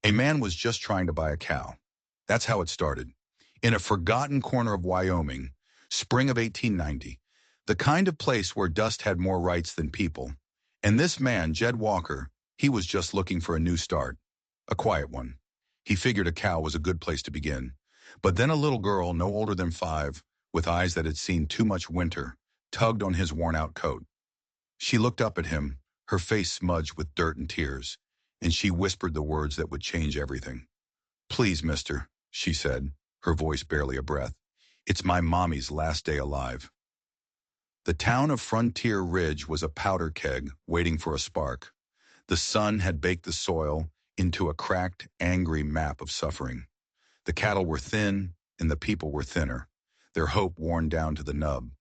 A man was just trying to buy a cow. That's how it started. In a forgotten corner of Wyoming, spring of 1890, the kind of place where dust had more rights than people. And this man, Jed Walker, he was just looking for a new start, a quiet one. He figured a cow was a good place to begin. But then a little girl, no older than 5, with eyes that had seen too much winter, tugged on his worn-out coat. She looked up at him, her face smudged with dirt and tears, and she whispered the words that would change everything. "Please, mister," she said, her voice barely a breath. "It's my mommy's last day alive." The town of Frontier Ridge was a powder keg waiting for a spark. The sun had baked the soil into a cracked, angry map of suffering. The cattle were thin, and the people were thinner, their hope worn down to the nub.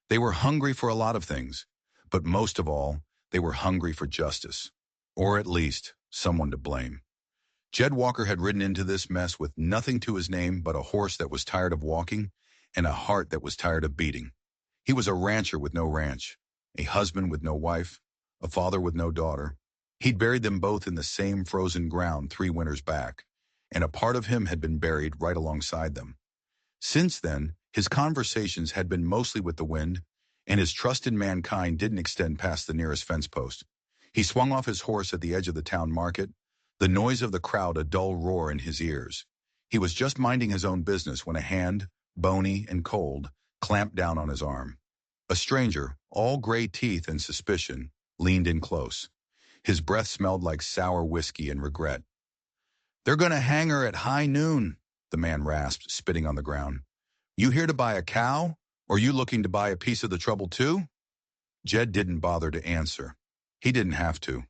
They were hungry for a lot of things, but most of all, they were hungry for justice, or at least someone to blame. Jed Walker had ridden into this mess with nothing to his name but a horse that was tired of walking and a heart that was tired of beating. He was a rancher with no ranch, a husband with no wife, a father with no daughter. He'd buried them both in the same frozen ground 3 winters back, and a part of him had been buried right alongside them. Since then, his conversations had been mostly with the wind, and his trust in mankind didn't extend past the nearest fence post. He swung off his horse at the edge of the town market, the noise of the crowd a dull roar in his ears. He was just minding his own business when a hand, bony and cold, clamped down on his arm. A stranger, all gray teeth and suspicion, leaned in close. His breath smelled like sour whiskey and regret. "They're going to hang her at high noon," the man rasped, spitting on the ground. "You here to buy a cow, or you looking to buy a piece of the trouble too?" Jed didn't bother to answer. He didn't have to.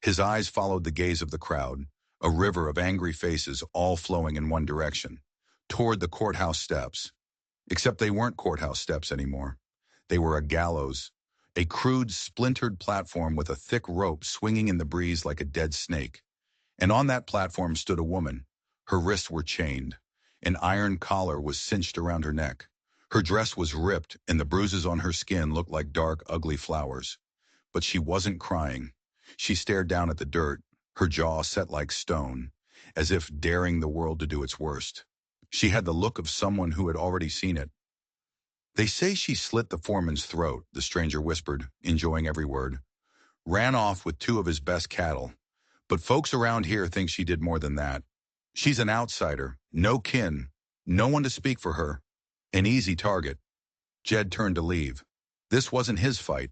His eyes followed the gaze of the crowd, a river of angry faces all flowing in one direction, toward the courthouse steps. Except they weren't courthouse steps anymore. They were a gallows, a crude, splintered platform with a thick rope swinging in the breeze like a dead snake. And on that platform stood a woman. Her wrists were chained. An iron collar was cinched around her neck. Her dress was ripped, and the bruises on her skin looked like dark, ugly flowers. But she wasn't crying. She stared down at the dirt, her jaw set like stone, as if daring the world to do its worst. She had the look of someone who had already seen it. "They say she slit the foreman's throat," the stranger whispered, enjoying every word. "Ran off with 2 of his best cattle. But folks around here think she did more than that. She's an outsider, no kin, no one to speak for her. An easy target." Jed turned to leave. This wasn't his fight.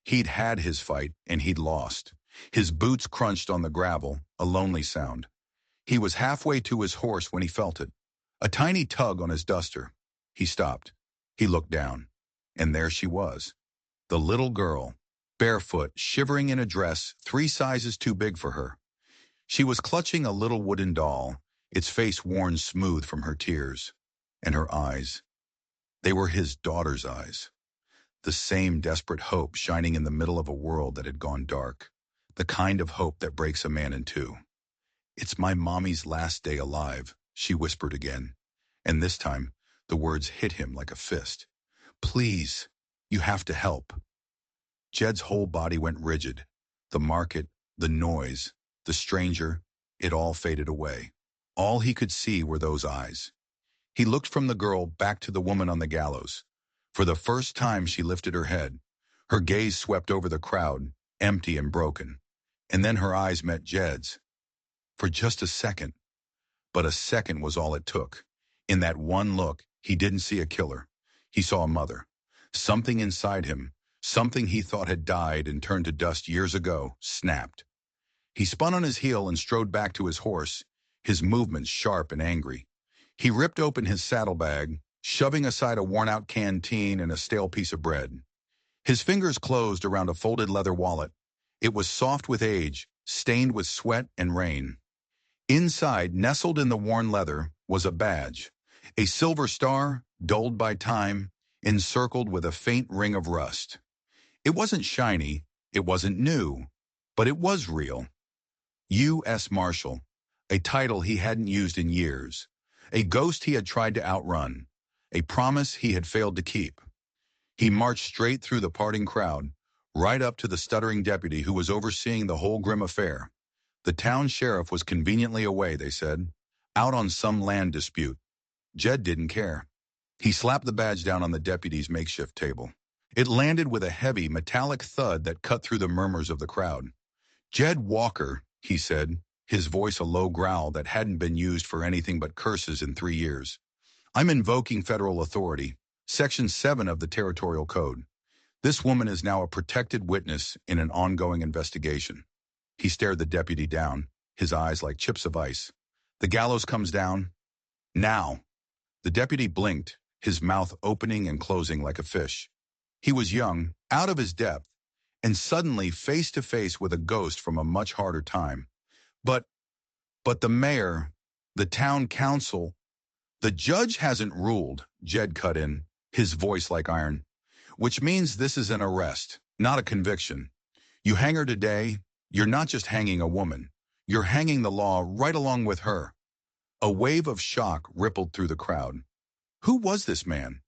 He'd had his fight, and he'd lost. His boots crunched on the gravel, a lonely sound. He was halfway to his horse when he felt it. A tiny tug on his duster. He stopped. He looked down. And there she was. The little girl, barefoot, shivering in a dress 3 sizes too big for her. She was clutching a little wooden doll, its face worn smooth from her tears. And her eyes. They were his daughter's eyes. The same desperate hope shining in the middle of a world that had gone dark. The kind of hope that breaks a man in 2. "It's my mommy's last day alive," she whispered again. And this time, the words hit him like a fist. "Please, you have to help." Jed's whole body went rigid. The market, the noise, the stranger, it all faded away. All he could see were those eyes. He looked from the girl back to the woman on the gallows. For the first time she lifted her head. Her gaze swept over the crowd, empty and broken. And then her eyes met Jed's. For just a second. But a second was all it took. In that one look, he didn't see a killer. He saw a mother. Something inside him, something he thought had died and turned to dust years ago, snapped. He spun on his heel and strode back to his horse, his movements sharp and angry. He ripped open his saddlebag, shoving aside a worn-out canteen and a stale piece of bread. His fingers closed around a folded leather wallet. It was soft with age, stained with sweat and rain. Inside, nestled in the worn leather, was a badge, a silver star, dulled by time, encircled with a faint ring of rust. It wasn't shiny, it wasn't new, but it was real. U.S. Marshal, a title he hadn't used in years, a ghost he had tried to outrun, a promise he had failed to keep. He marched straight through the parting crowd, right up to the stuttering deputy who was overseeing the whole grim affair. The town sheriff was conveniently away, they said, out on some land dispute. Jed didn't care. He slapped the badge down on the deputy's makeshift table. It landed with a heavy, metallic thud that cut through the murmurs of the crowd. "Jed Walker," he said, his voice a low growl that hadn't been used for anything but curses in 3 years. "I'm invoking federal authority, Section 7 of the Territorial Code. This woman is now a protected witness in an ongoing investigation." He stared the deputy down, his eyes like chips of ice. "The gallows comes down now." The deputy blinked, his mouth opening and closing like a fish. He was young, out of his depth, and suddenly face to face with a ghost from a much harder time. But the mayor, the town council, the judge hasn't ruled," Jed cut in, his voice like iron. "Which means this is an arrest, not a conviction. You hang her today, you're not just hanging a woman. You're hanging the law right along with her." A wave of shock rippled through the crowd. Who was this man?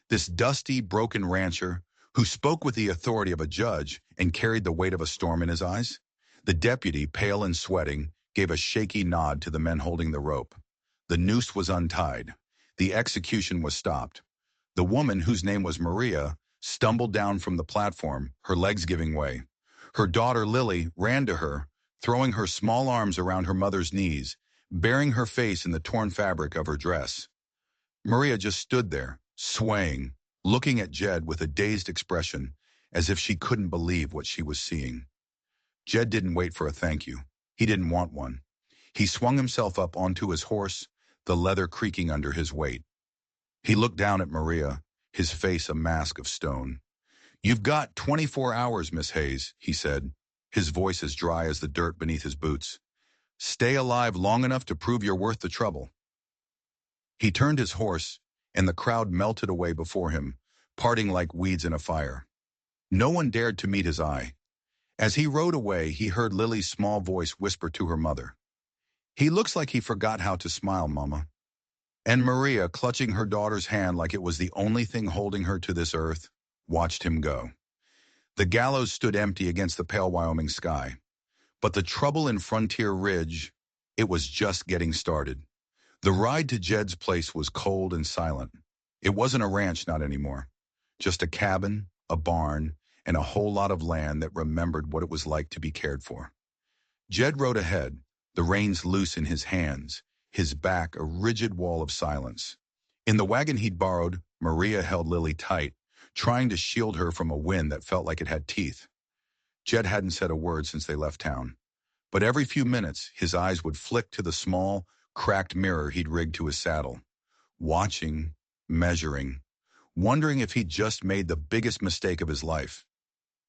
This dusty, broken rancher who spoke with the authority of a judge and carried the weight of a storm in his eyes? The deputy, pale and sweating, gave a shaky nod to the men holding the rope. The noose was untied. The execution was stopped. The woman, whose name was Maria, stumbled down from the platform, her legs giving way. Her daughter, Lily, ran to her, throwing her small arms around her mother's knees, burying her face in the torn fabric of her dress. Maria just stood there, swaying, looking at Jed with a dazed expression, as if she couldn't believe what she was seeing. Jed didn't wait for a thank you. He didn't want one. He swung himself up onto his horse, the leather creaking under his weight. He looked down at Maria, his face a mask of stone. "You've got 24 hours, Miss Hayes," he said, his voice as dry as the dirt beneath his boots. "Stay alive long enough to prove you're worth the trouble." He turned his horse, and the crowd melted away before him, parting like weeds in a fire. No one dared to meet his eye. As he rode away, he heard Lily's small voice whisper to her mother, "He looks like he forgot how to smile, Mama." And Maria, clutching her daughter's hand like it was the only thing holding her to this earth, watched him go. The gallows stood empty against the pale Wyoming sky. But the trouble in Frontier Ridge, it was just getting started. The ride to Jed's place was cold and silent. It wasn't a ranch, not anymore. Just a cabin, a barn, and a whole lot of land that remembered what it was like to be cared for. Jed rode ahead, the reins loose in his hands, his back a rigid wall of silence. In the wagon he'd borrowed, Maria held Lily tight, trying to shield her from a wind that felt like it had teeth. Jed hadn't said a word since they left town. But every few minutes, his eyes would flick to the small, cracked mirror he'd rigged to his saddle, watching, measuring, wondering if he'd just made the biggest mistake of his life.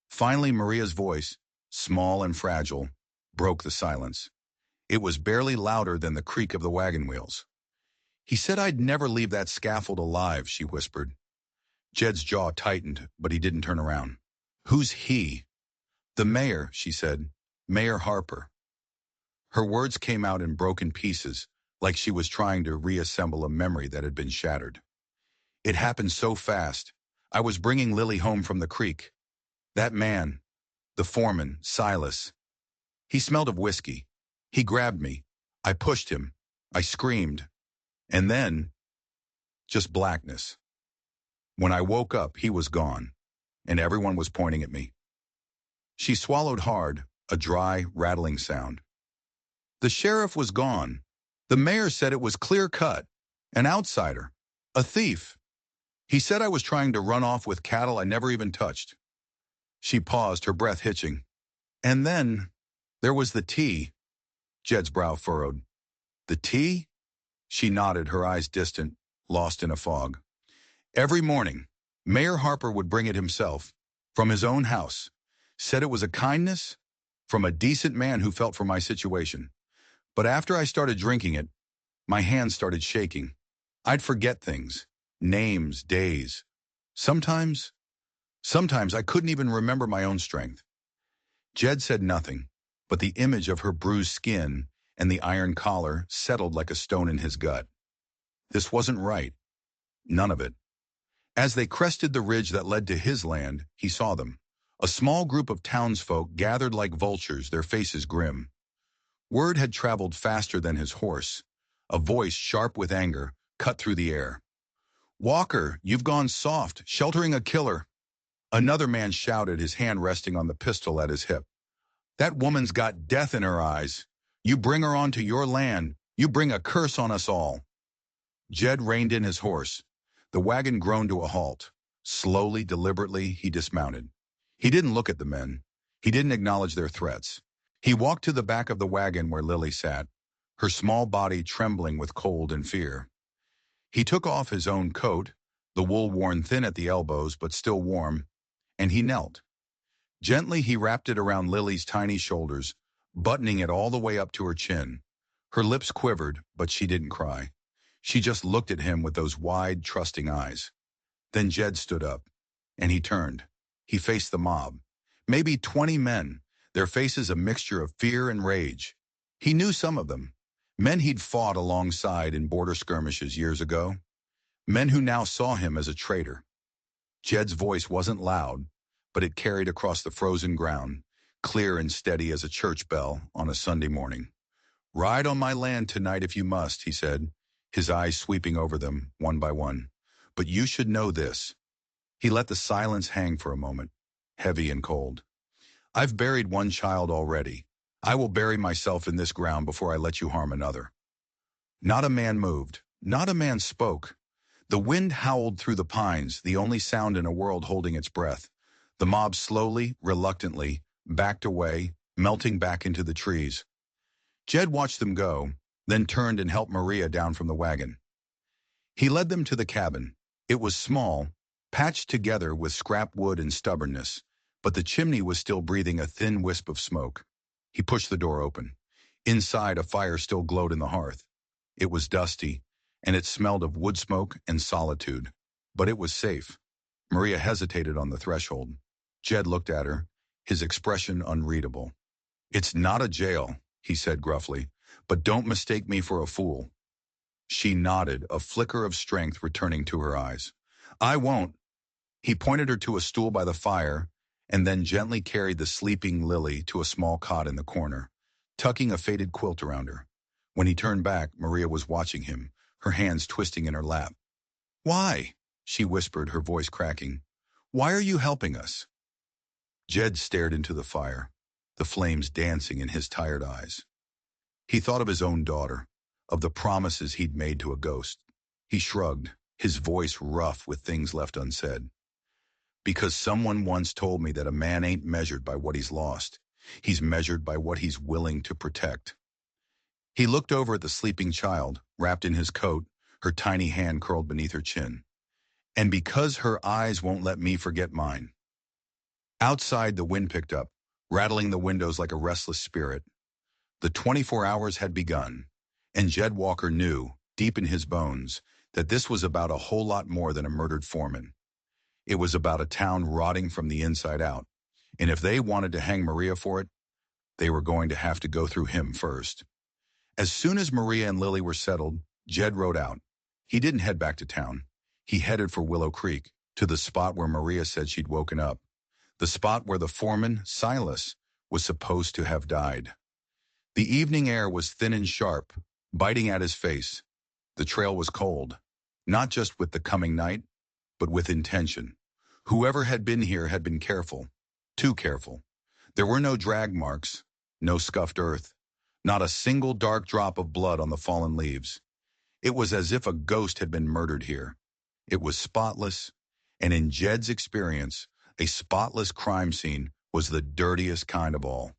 Finally, Maria's voice, small and fragile, broke the silence. It was barely louder than the creak of the wagon wheels. "He said I'd never leave that scaffold alive," she whispered. Jed's jaw tightened, but he didn't turn around. "Who's he?" "The mayor," she said. "Mayor Harper." Her words came out in broken pieces, like she was trying to reassemble a memory that had been shattered. "It happened so fast. I was bringing Lily home from the creek. That man, the foreman, Silas, he smelled of whiskey. He grabbed me. I pushed him. I screamed. And then, just blackness. When I woke up, he was gone, and everyone was pointing at me." She swallowed hard, a dry, rattling sound. "The sheriff was gone. The mayor said it was clear-cut. An outsider. A thief. He said I was trying to run off with cattle I never even touched." She paused, her breath hitching. "And then, there was the tea." Jed's brow furrowed. "The tea?" She nodded, her eyes distant, lost in a fog. "Every morning, Mayor Harper would bring it himself, from his own house. Said it was a kindness, from a decent man who felt for my situation. But after I started drinking it, my hands started shaking. I'd forget things, names, days. Sometimes I couldn't even remember my own strength." Jed said nothing, but the image of her bruised skin and the iron collar settled like a stone in his gut. This wasn't right. None of it. As they crested the ridge that led to his land, he saw them. A small group of townsfolk gathered like vultures, their faces grim. Word had traveled faster than his horse. A voice sharp with anger cut through the air. "Walker, you've gone soft, sheltering a killer." Another man shouted, his hand resting on the pistol at his hip. "That woman's got death in her eyes. You bring her onto your land, you bring a curse on us all." Jed reined in his horse. The wagon groaned to a halt. Slowly, deliberately, he dismounted. He didn't look at the men. He didn't acknowledge their threats. He walked to the back of the wagon where Lily sat, her small body trembling with cold and fear. He took off his own coat, the wool worn thin at the elbows but still warm, and he knelt. Gently he wrapped it around Lily's tiny shoulders, buttoning it all the way up to her chin. Her lips quivered, but she didn't cry. She just looked at him with those wide, trusting eyes. Then Jed stood up, and he turned. He faced the mob. Maybe 20 men, their faces a mixture of fear and rage. He knew some of them. Men he'd fought alongside in border skirmishes years ago. Men who now saw him as a traitor. Jed's voice wasn't loud, but it carried across the frozen ground, clear and steady as a church bell on a Sunday morning. "Ride on my land tonight if you must," he said, his eyes sweeping over them, one by one. "But you should know this." He let the silence hang for a moment, heavy and cold. "I've buried one child already. I will bury myself in this ground before I let you harm another." Not a man moved. Not a man spoke. The wind howled through the pines, the only sound in a world holding its breath. The mob slowly, reluctantly, backed away, melting back into the trees. Jed watched them go, then turned and helped Maria down from the wagon. He led them to the cabin. It was small, patched together with scrap wood and stubbornness, but the chimney was still breathing a thin wisp of smoke. He pushed the door open. Inside, a fire still glowed in the hearth. It was dusty, and it smelled of wood smoke and solitude. But it was safe. Maria hesitated on the threshold. Jed looked at her, his expression unreadable. "It's not a jail," he said gruffly, "but don't mistake me for a fool." She nodded, a flicker of strength returning to her eyes. "I won't." He pointed her to a stool by the fire, and then gently carried the sleeping Lily to a small cot in the corner, tucking a faded quilt around her. When he turned back, Maria was watching him, her hands twisting in her lap. "Why?" she whispered, her voice cracking. "Why are you helping us?" Jed stared into the fire, the flames dancing in his tired eyes. He thought of his own daughter, of the promises he'd made to a ghost. He shrugged, his voice rough with things left unsaid. "Because someone once told me that a man ain't measured by what he's lost. He's measured by what he's willing to protect." He looked over at the sleeping child, wrapped in his coat, her tiny hand curled beneath her chin. "And because her eyes won't let me forget mine." Outside, the wind picked up, rattling the windows like a restless spirit. The 24 hours had begun, and Jed Walker knew, deep in his bones, that this was about a whole lot more than a murdered foreman. It was about a town rotting from the inside out, and if they wanted to hang Maria for it, they were going to have to go through him first. As soon as Maria and Lily were settled, Jed rode out. He didn't head back to town. He headed for Willow Creek, to the spot where Maria said she'd woken up. The spot where the foreman, Silas, was supposed to have died. The evening air was thin and sharp, biting at his face. The trail was cold, not just with the coming night, but with intention. Whoever had been here had been careful, too careful. There were no drag marks, no scuffed earth, not a single dark drop of blood on the fallen leaves. It was as if a ghost had been murdered here. It was spotless, and in Jed's experience, a spotless crime scene was the dirtiest kind of all.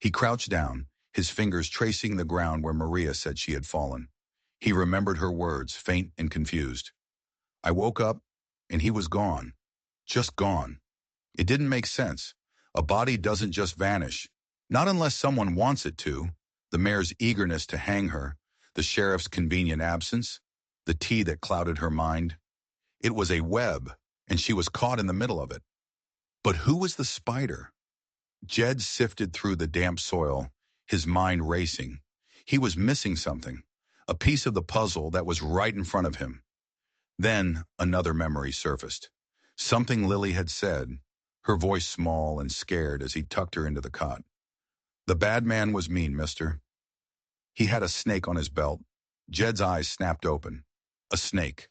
He crouched down, his fingers tracing the ground where Maria said she had fallen. He remembered her words, faint and confused. "I woke up, and he was gone. Just gone." It didn't make sense. A body doesn't just vanish. Not unless someone wants it to. The mayor's eagerness to hang her, the sheriff's convenient absence, the tea that clouded her mind. It was a web, and she was caught in the middle of it. But who was the spider? Jed sifted through the damp soil, his mind racing. He was missing something, a piece of the puzzle that was right in front of him. Then another memory surfaced. Something Lily had said, her voice small and scared as he tucked her into the cot. The bad man was mean, mister. He had a snake on his belt. Jed's eyes snapped open. A snake.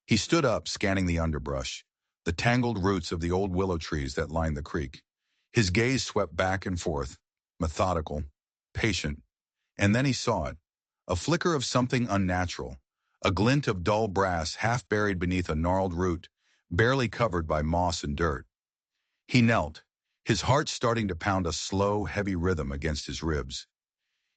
He stood up, scanning the underbrush, the tangled roots of the old willow trees that lined the creek. His gaze swept back and forth, methodical, patient, and then he saw it. A flicker of something unnatural, a glint of dull brass half buried beneath a gnarled root, barely covered by moss and dirt. He knelt, his heart starting to pound a slow, heavy rhythm against his ribs.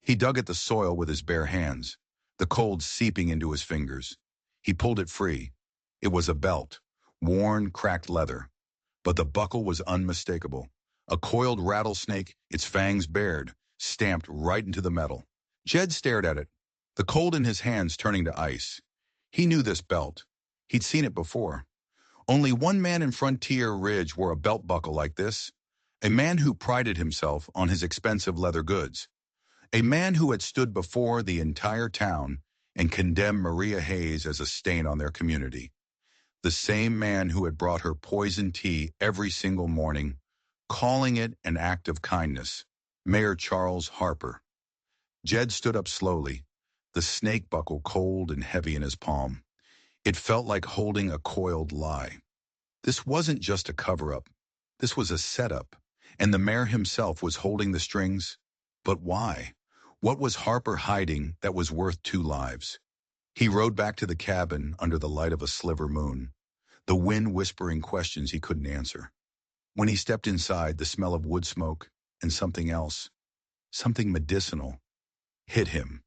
He dug at the soil with his bare hands, the cold seeping into his fingers. He pulled it free. It was a belt, worn, cracked leather. But the buckle was unmistakable. A coiled rattlesnake, its fangs bared, stamped right into the metal. Jed stared at it, the cold in his hands turning to ice. He knew this belt. He'd seen it before. Only one man in Frontier Ridge wore a belt buckle like this. A man who prided himself on his expensive leather goods. A man who had stood before the entire town and condemned Maria Hayes as a stain on their community. The same man who had brought her poisoned tea every single morning, calling it an act of kindness. Mayor Charles Harper. Jed stood up slowly, the snake buckle cold and heavy in his palm. It felt like holding a coiled lie. This wasn't just a cover-up. This was a setup, and the mayor himself was holding the strings. But why? What was Harper hiding that was worth 2 lives? He rode back to the cabin under the light of a sliver moon, the wind whispering questions he couldn't answer. When he stepped inside, the smell of wood smoke and something else, something medicinal, hit him.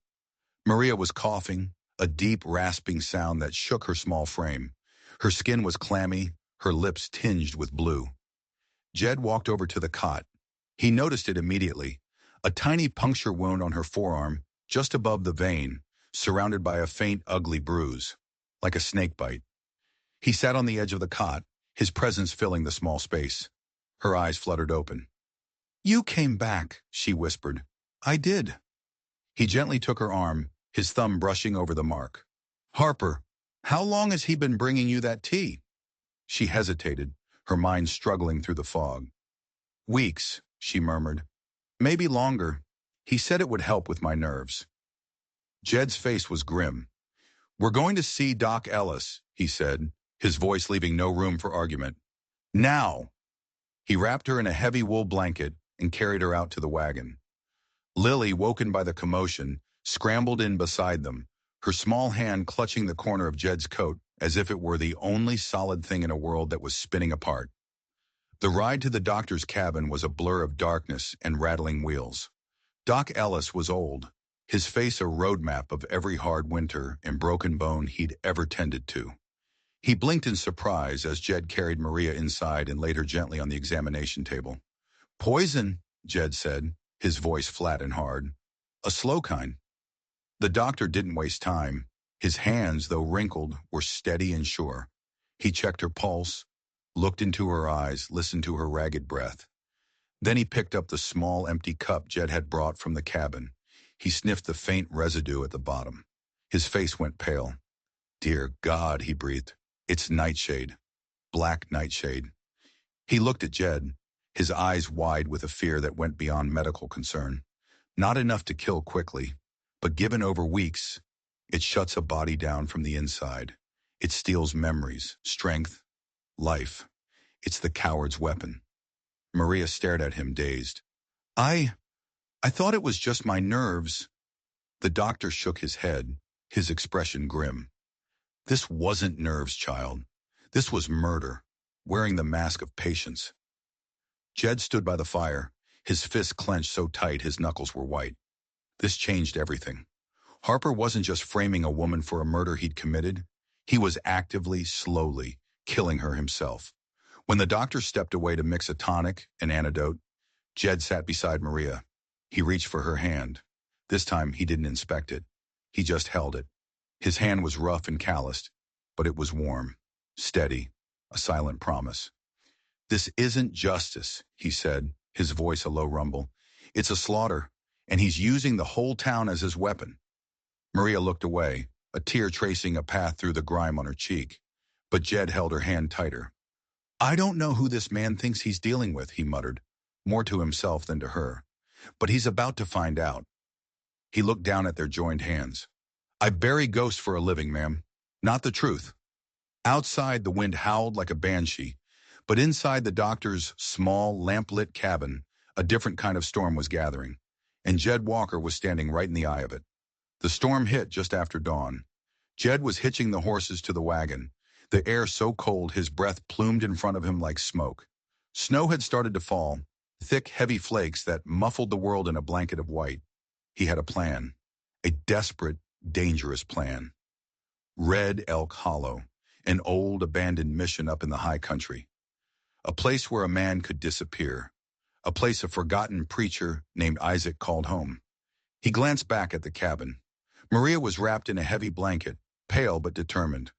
Maria was coughing, a deep, rasping sound that shook her small frame. Her skin was clammy, her lips tinged with blue. Jed walked over to the cot. He noticed it immediately, a tiny puncture wound on her forearm, just above the vein, surrounded by a faint, ugly bruise, like a snake bite. He sat on the edge of the cot, his presence filling the small space. Her eyes fluttered open. "You came back," she whispered. "I did." He gently took her arm, his thumb brushing over the mark. "Harper, how long has he been bringing you that tea?" She hesitated, her mind struggling through the fog. "Weeks," she murmured. "Maybe longer. He said it would help with my nerves." Jed's face was grim. "We're going to see Doc Ellis," he said, his voice leaving no room for argument. "Now!" He wrapped her in a heavy wool blanket and carried her out to the wagon. Lily, woken by the commotion, scrambled in beside them, her small hand clutching the corner of Jed's coat as if it were the only solid thing in a world that was spinning apart. The ride to the doctor's cabin was a blur of darkness and rattling wheels. Doc Ellis was old, his face a roadmap of every hard winter and broken bone he'd ever tended to. He blinked in surprise as Jed carried Maria inside and laid her gently on the examination table. "Poison," Jed said, his voice flat and hard. "A slow kind." The doctor didn't waste time. His hands, though wrinkled, were steady and sure. He checked her pulse, looked into her eyes, listened to her ragged breath. Then he picked up the small, empty cup Jed had brought from the cabin. He sniffed the faint residue at the bottom. His face went pale. "Dear God," he breathed. "It's nightshade. Black nightshade." He looked at Jed, his eyes wide with a fear that went beyond medical concern. Not enough to kill quickly, but given over weeks, it shuts a body down from the inside. It steals memories, strength, life. It's the coward's weapon. Maria stared at him, dazed. I thought it was just my nerves." The doctor shook his head, his expression grim. "This wasn't nerves, child. This was murder, wearing the mask of patience." Jed stood by the fire, his fists clenched so tight his knuckles were white. This changed everything. Harper wasn't just framing a woman for a murder he'd committed. He was actively, slowly, killing her himself. When the doctor stepped away to mix a tonic, an antidote, Jed sat beside Maria. He reached for her hand. This time he didn't inspect it. He just held it. His hand was rough and calloused, but it was warm, steady, a silent promise. "This isn't justice," he said, his voice a low rumble. "It's a slaughter, and he's using the whole town as his weapon." Maria looked away, a tear tracing a path through the grime on her cheek. But Jed held her hand tighter. "I don't know who this man thinks he's dealing with," he muttered, more to himself than to her. But he's about to find out. He looked down at their joined hands. I bury ghosts for a living, ma'am. Not the truth. Outside, the wind howled like a banshee, but inside the doctor's small, lamp-lit cabin, a different kind of storm was gathering, and Jed Walker was standing right in the eye of it. The storm hit just after dawn. Jed was hitching the horses to the wagon, the air so cold his breath plumed in front of him like smoke. Snow had started to fall, thick, heavy flakes that muffled the world in a blanket of white. He had a plan, a desperate, dangerous plan. Red Elk Hollow, an old, abandoned mission up in the high country. A place where a man could disappear. A place a forgotten preacher named Isaac called home. He glanced back at the cabin. Maria was wrapped in a heavy blanket, pale but determined.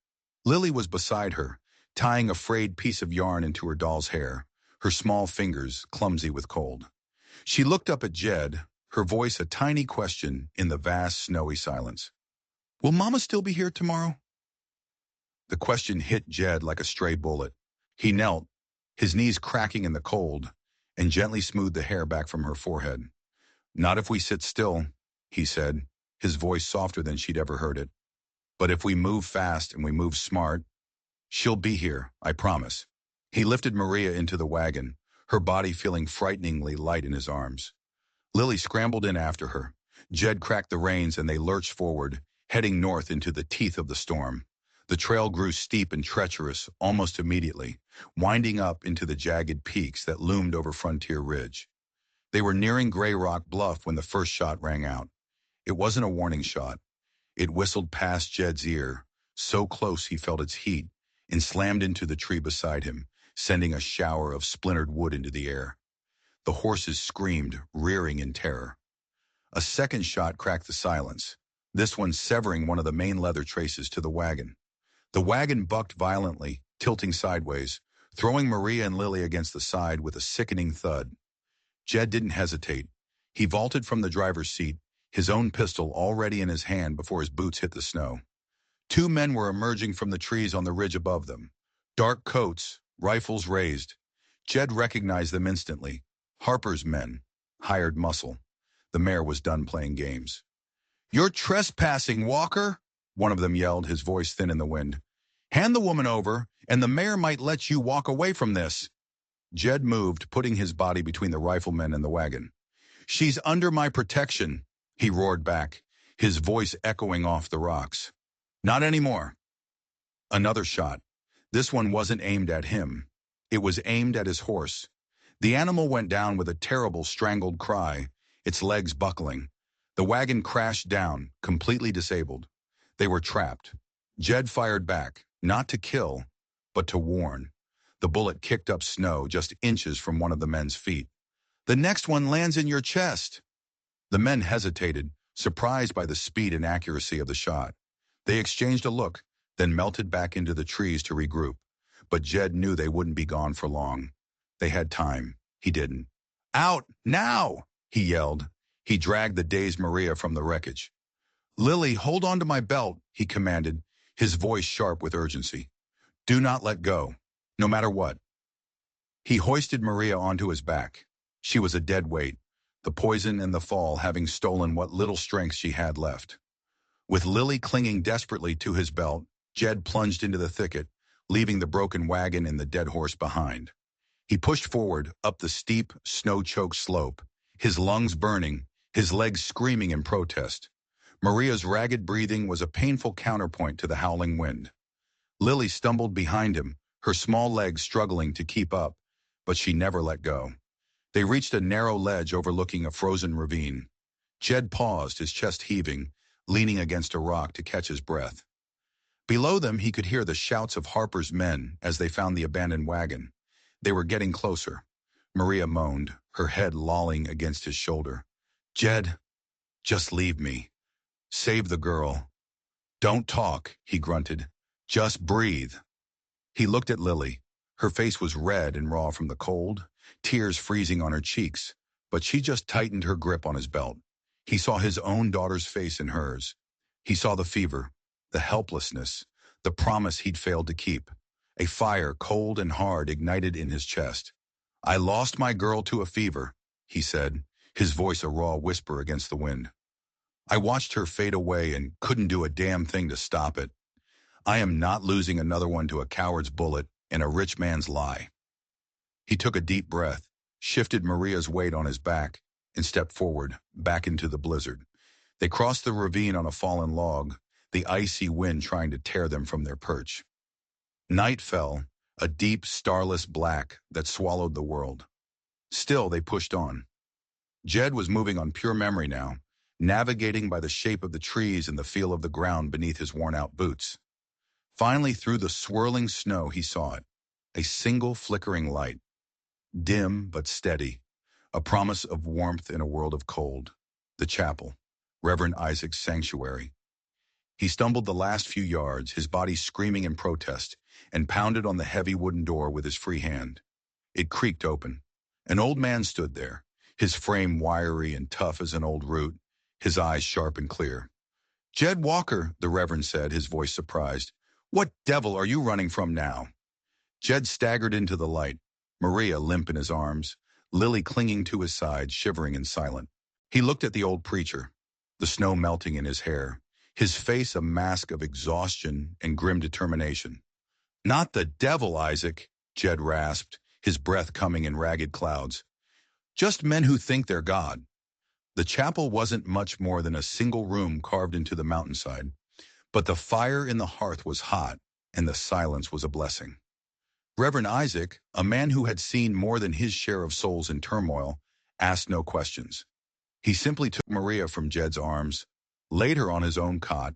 Lily was beside her, tying a frayed piece of yarn into her doll's hair, her small fingers clumsy with cold. She looked up at Jed, her voice a tiny question in the vast, snowy silence. Will Mama still be here tomorrow? The question hit Jed like a stray bullet. He knelt, his knees cracking in the cold, and gently smoothed the hair back from her forehead. Not if we sit still, he said, his voice softer than she'd ever heard it. But if we move fast and we move smart, she'll be here, I promise. He lifted Maria into the wagon, her body feeling frighteningly light in his arms. Lily scrambled in after her. Jed cracked the reins and they lurched forward, heading north into the teeth of the storm. The trail grew steep and treacherous almost immediately, winding up into the jagged peaks that loomed over Frontier Ridge. They were nearing Gray Rock Bluff when the first shot rang out. It wasn't a warning shot. It whistled past Jed's ear, so close he felt its heat, and slammed into the tree beside him, sending a shower of splintered wood into the air. The horses screamed, rearing in terror. A second shot cracked the silence, this one severing one of the main leather traces to the wagon. The wagon bucked violently, tilting sideways, throwing Maria and Lily against the side with a sickening thud. Jed didn't hesitate. He vaulted from the driver's seat, his own pistol already in his hand before his boots hit the snow. Two men were emerging from the trees on the ridge above them. Dark coats, rifles raised. Jed recognized them instantly. Harper's men, hired muscle. The mayor was done playing games. You're trespassing, Walker, one of them yelled, his voice thin in the wind. Hand the woman over, and the mayor might let you walk away from this. Jed moved, putting his body between the riflemen and the wagon. She's under my protection, he roared back, his voice echoing off the rocks. Not anymore. Another shot. This one wasn't aimed at him. It was aimed at his horse. The animal went down with a terrible strangled cry, its legs buckling. The wagon crashed down, completely disabled. They were trapped. Jed fired back, not to kill, but to warn. The bullet kicked up snow just inches from one of the men's feet. The next one lands in your chest. The men hesitated, surprised by the speed and accuracy of the shot. They exchanged a look, then melted back into the trees to regroup. But Jed knew they wouldn't be gone for long. They had time. He didn't. Out, now, he yelled. He dragged the dazed Maria from the wreckage. Lily, hold on to my belt, he commanded, his voice sharp with urgency. Do not let go, no matter what. He hoisted Maria onto his back. She was a dead weight, the poison and the fall having stolen what little strength she had left. With Lily clinging desperately to his belt, Jed plunged into the thicket, leaving the broken wagon and the dead horse behind. He pushed forward up the steep, snow-choked slope, his lungs burning, his legs screaming in protest. Maria's ragged breathing was a painful counterpoint to the howling wind. Lily stumbled behind him, her small legs struggling to keep up, but she never let go. They reached a narrow ledge overlooking a frozen ravine. Jed paused, his chest heaving, leaning against a rock to catch his breath. Below them, he could hear the shouts of Harper's men as they found the abandoned wagon. They were getting closer. Maria moaned, her head lolling against his shoulder. Jed, just leave me. Save the girl. Don't talk, he grunted. Just breathe. He looked at Lily. Her face was red and raw from the cold, tears freezing on her cheeks, but she just tightened her grip on his belt. He saw his own daughter's face in hers. He saw the fever, the helplessness, the promise he'd failed to keep. A fire, cold and hard, ignited in his chest. I lost my girl to a fever, he said, his voice a raw whisper against the wind. I watched her fade away and couldn't do a damn thing to stop it. I am not losing another one to a coward's bullet and a rich man's lie. He took a deep breath, shifted Maria's weight on his back, and stepped forward, back into the blizzard. They crossed the ravine on a fallen log, the icy wind trying to tear them from their perch. Night fell, a deep, starless black that swallowed the world. Still, they pushed on. Jed was moving on pure memory now, navigating by the shape of the trees and the feel of the ground beneath his worn-out boots. Finally, through the swirling snow, he saw it, a single flickering light, dim but steady, a promise of warmth in a world of cold. The chapel, Reverend Isaac's sanctuary. He stumbled the last few yards, his body screaming in protest, and pounded on the heavy wooden door with his free hand. It creaked open. An old man stood there, his frame wiry and tough as an old root, his eyes sharp and clear. "Jed Walker," the Reverend said, his voice surprised. "What devil are you running from now?" Jed staggered into the light, Maria limp in his arms, Lily clinging to his side, shivering and silent. He looked at the old preacher, the snow melting in his hair, his face a mask of exhaustion and grim determination. "Not the devil, Isaac," Jed rasped, his breath coming in ragged clouds. "Just men who think they're God." The chapel wasn't much more than a single room carved into the mountainside, but the fire in the hearth was hot, and the silence was a blessing. Reverend Isaac, a man who had seen more than his share of souls in turmoil, asked no questions. He simply took Maria from Jed's arms, laid her on his own cot,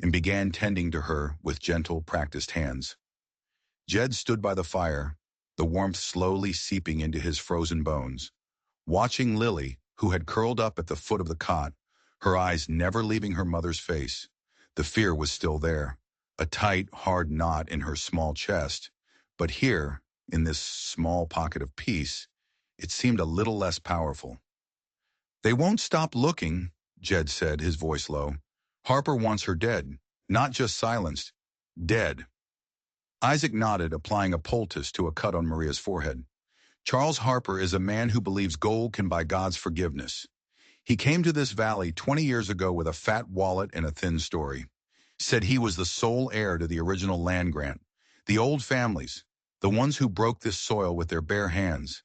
and began tending to her with gentle, practiced hands. Jed stood by the fire, the warmth slowly seeping into his frozen bones, watching Lily, who had curled up at the foot of the cot, her eyes never leaving her mother's face. The fear was still there, a tight, hard knot in her small chest, but here, in this small pocket of peace, it seemed a little less powerful. "They won't stop looking," Jed said, his voice low. "Harper wants her dead, not just silenced, dead." Isaac nodded, applying a poultice to a cut on Maria's forehead. "Charles Harper is a man who believes gold can buy God's forgiveness. He came to this valley 20 years ago with a fat wallet and a thin story. Said he was the sole heir to the original land grant. The old families, the ones who broke this soil with their bare hands.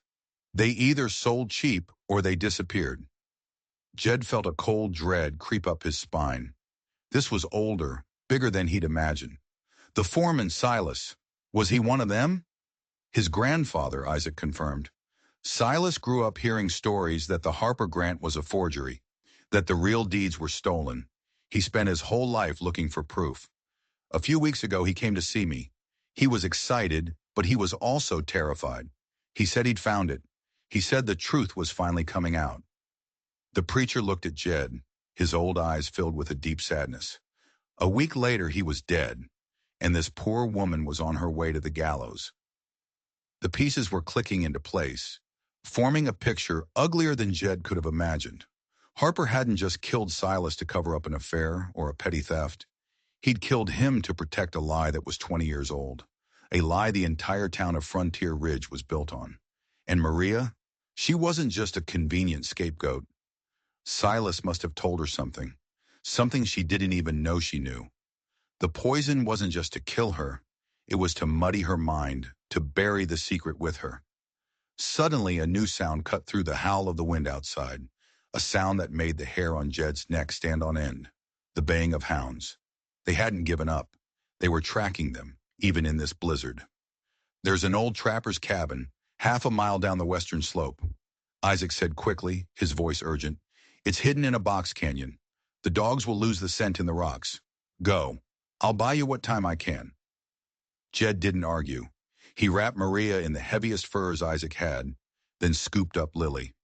They either sold cheap or they disappeared." Jed felt a cold dread creep up his spine. This was older, bigger than he'd imagined. The foreman, Silas, was he one of them? His grandfather, Isaac confirmed. Silas grew up hearing stories that the Harper grant was a forgery, that the real deeds were stolen. He spent his whole life looking for proof. A few weeks ago, he came to see me. He was excited, but he was also terrified. He said he'd found it. He said the truth was finally coming out. The preacher looked at Jed, his old eyes filled with a deep sadness. A week later, he was dead, and this poor woman was on her way to the gallows. The pieces were clicking into place, forming a picture uglier than Jed could have imagined. Harper hadn't just killed Silas to cover up an affair or a petty theft. He'd killed him to protect a lie that was 20 years old, a lie the entire town of Frontier Ridge was built on. And Maria, she wasn't just a convenient scapegoat. Silas must have told her something, something she didn't even know she knew. The poison wasn't just to kill her, it was to muddy her mind, to bury the secret with her. Suddenly, a new sound cut through the howl of the wind outside, a sound that made the hair on Jed's neck stand on end, the baying of hounds. They hadn't given up. They were tracking them, even in this blizzard. "There's an old trapper's cabin, half a mile down the western slope," Isaac said quickly, his voice urgent. "It's hidden in a box canyon. The dogs will lose the scent in the rocks. Go. I'll buy you what time I can." Jed didn't argue. He wrapped Maria in the heaviest furs Isaac had, then scooped up Lily.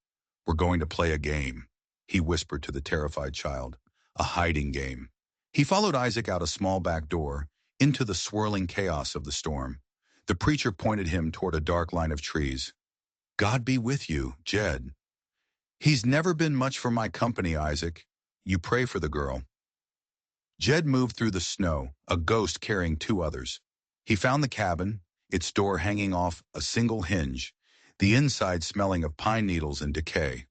"We're going to play a game," he whispered to the terrified child. "A hiding game." He followed Isaac out a small back door, into the swirling chaos of the storm. The preacher pointed him toward a dark line of trees. "God be with you, Jed." "He's never been much for my company, Isaac. You pray for the girl." Jed moved through the snow, a ghost carrying two others. He found the cabin, its door hanging off a single hinge, the inside smelling of pine needles and decay.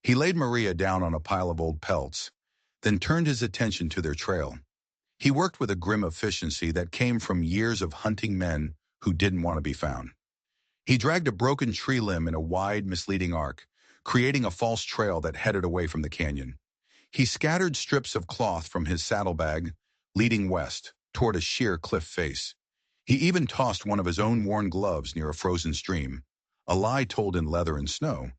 He laid Maria down on a pile of old pelts, then turned his attention to their trail. He worked with a grim efficiency that came from years of hunting men who didn't want to be found. He dragged a broken tree limb in a wide, misleading arc, creating a false trail that headed away from the canyon. He scattered strips of cloth from his saddlebag, leading west, toward a sheer cliff face. He even tossed one of his own worn gloves near a frozen stream, a lie told in leather and snow.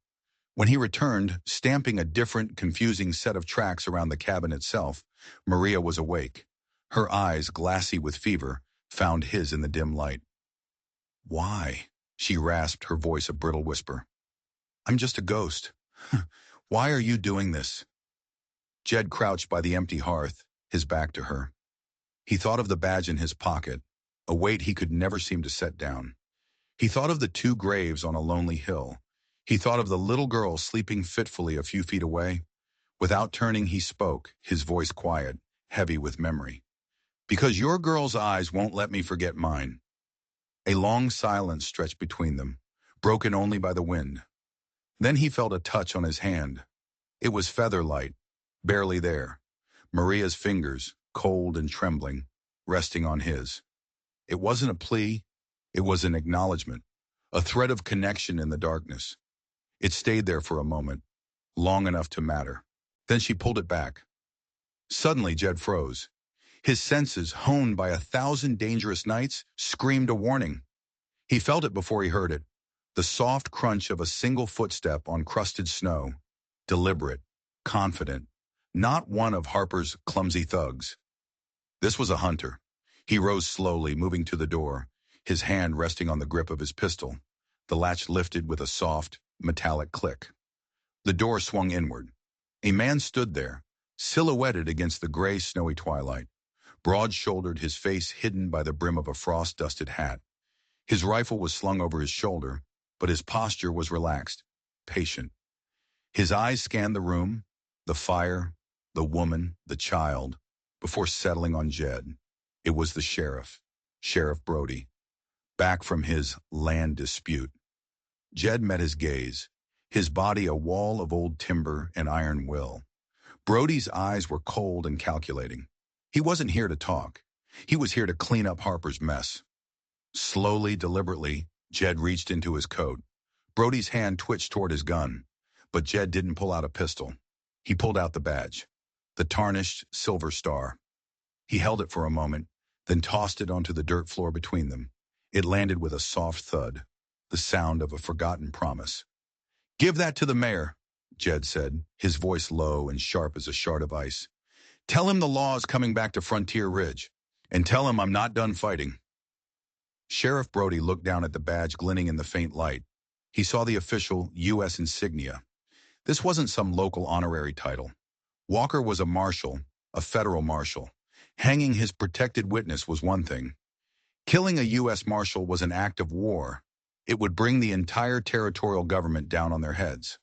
When he returned, stamping a different, confusing set of tracks around the cabin itself, Maria was awake. Her eyes, glassy with fever, found his in the dim light. "Why?" she rasped, her voice a brittle whisper. "I'm just a ghost. Why are you doing this?" Jed crouched by the empty hearth, his back to her. He thought of the badge in his pocket, a weight he could never seem to set down. He thought of the 2 graves on a lonely hill. He thought of the little girl sleeping fitfully a few feet away. Without turning, he spoke, his voice quiet, heavy with memory. "Because your girl's eyes won't let me forget mine." A long silence stretched between them, broken only by the wind. Then he felt a touch on his hand. It was feather light, barely there. Maria's fingers, cold and trembling, resting on his. It wasn't a plea, it was an acknowledgement, a thread of connection in the darkness. It stayed there for a moment, long enough to matter. Then she pulled it back. Suddenly, Jed froze. His senses, honed by 1,000 dangerous nights, screamed a warning. He felt it before he heard it, the soft crunch of a single footstep on crusted snow, deliberate, confident, not one of Harper's clumsy thugs. This was a hunter. He rose slowly, moving to the door, his hand resting on the grip of his pistol. The latch lifted with a soft, metallic click. The door swung inward. A man stood there, silhouetted against the gray, snowy twilight, broad-shouldered, his face hidden by the brim of a frost-dusted hat. His rifle was slung over his shoulder, but his posture was relaxed, patient. His eyes scanned the room, the fire, the woman, the child, before settling on Jed. It was the sheriff, Sheriff Brody, back from his land dispute. Jed met his gaze, his body a wall of old timber and iron will. Brody's eyes were cold and calculating. He wasn't here to talk. He was here to clean up Harper's mess. Slowly, deliberately, Jed reached into his coat. Brody's hand twitched toward his gun, but Jed didn't pull out a pistol. He pulled out the badge, the tarnished silver star. He held it for a moment, then tossed it onto the dirt floor between them. It landed with a soft thud, the sound of a forgotten promise. "Give that to the mayor," Jed said, his voice low and sharp as a shard of ice. "Tell him the law is coming back to Frontier Ridge, and tell him I'm not done fighting." Sheriff Brody looked down at the badge glinting in the faint light. He saw the official U.S. insignia. This wasn't some local honorary title. Walker was a marshal, a federal marshal. Hanging his protected witness was one thing. Killing a U.S. marshal was an act of war. It would bring the entire territorial government down on their heads.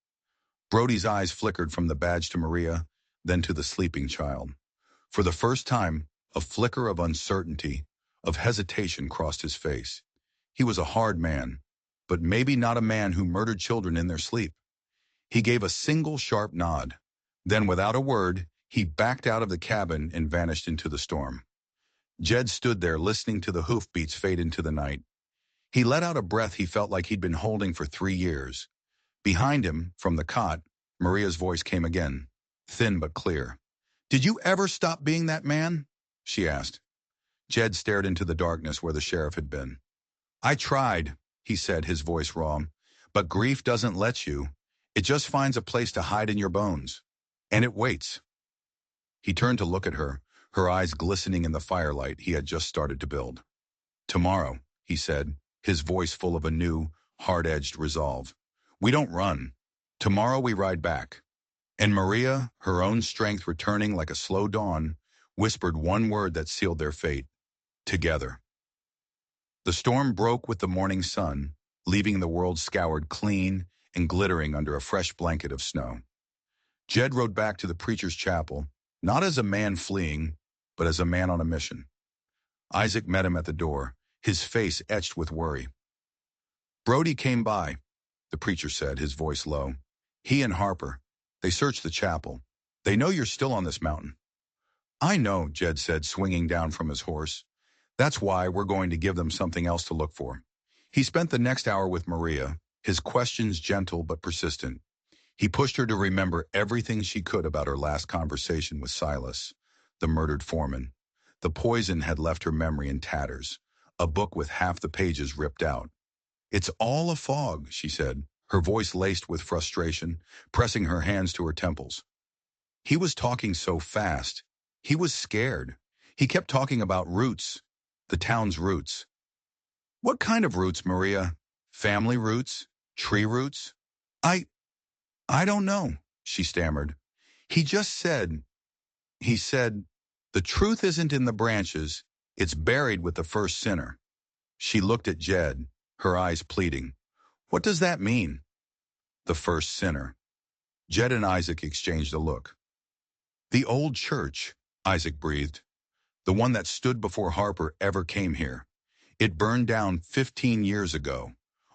Brody's eyes flickered from the badge to Maria, then to the sleeping child. For the first time, a flicker of uncertainty, of hesitation crossed his face. He was a hard man, but maybe not a man who murdered children in their sleep. He gave a single sharp nod. Then, without a word, he backed out of the cabin and vanished into the storm. Jed stood there listening to the hoofbeats fade into the night. He let out a breath he felt like he'd been holding for 3 years. Behind him, from the cot, Maria's voice came again, thin but clear. "Did you ever stop being that man?" she asked. Jed stared into the darkness where the sheriff had been. "I tried," he said, his voice raw, "but grief doesn't let you. It just finds a place to hide in your bones. And it waits." He turned to look at her, her eyes glistening in the firelight he had just started to build. "Tomorrow," he said, his voice full of a new, hard-edged resolve. "We don't run. Tomorrow we ride back." And Maria, her own strength returning like a slow dawn, whispered one word that sealed their fate. Together. The storm broke with the morning sun, leaving the world scoured clean and glittering under a fresh blanket of snow. Jed rode back to the preacher's chapel, not as a man fleeing, but as a man on a mission. Isaac met him at the door, his face etched with worry. "Brody came by," the preacher said, his voice low. "He and Harper. They searched the chapel. They know you're still on this mountain. I know, Jed said, swinging down from his horse. That's why we're going to give them something else to look for. He spent the next hour with Maria, his questions gentle but persistent. He pushed her to remember everything she could about her last conversation with Silas, the murdered foreman. The poison had left her memory in tatters, a book with half the pages ripped out. It's all a fog, she said, her voice laced with frustration, pressing her hands to her temples. He was talking so fast. He was scared. He kept talking about roots, the town's roots. What kind of roots, Maria? Family roots? Tree roots? I I don't know, she stammered. He just said, he said, the truth isn't in the branches, it's buried with the first sinner. She looked at Jed, her eyes pleading. What does that mean? The first sinner. Jed and Isaac exchanged a look. The old church, Isaac breathed. The one that stood before Harper ever came here. It burned down 15 years ago.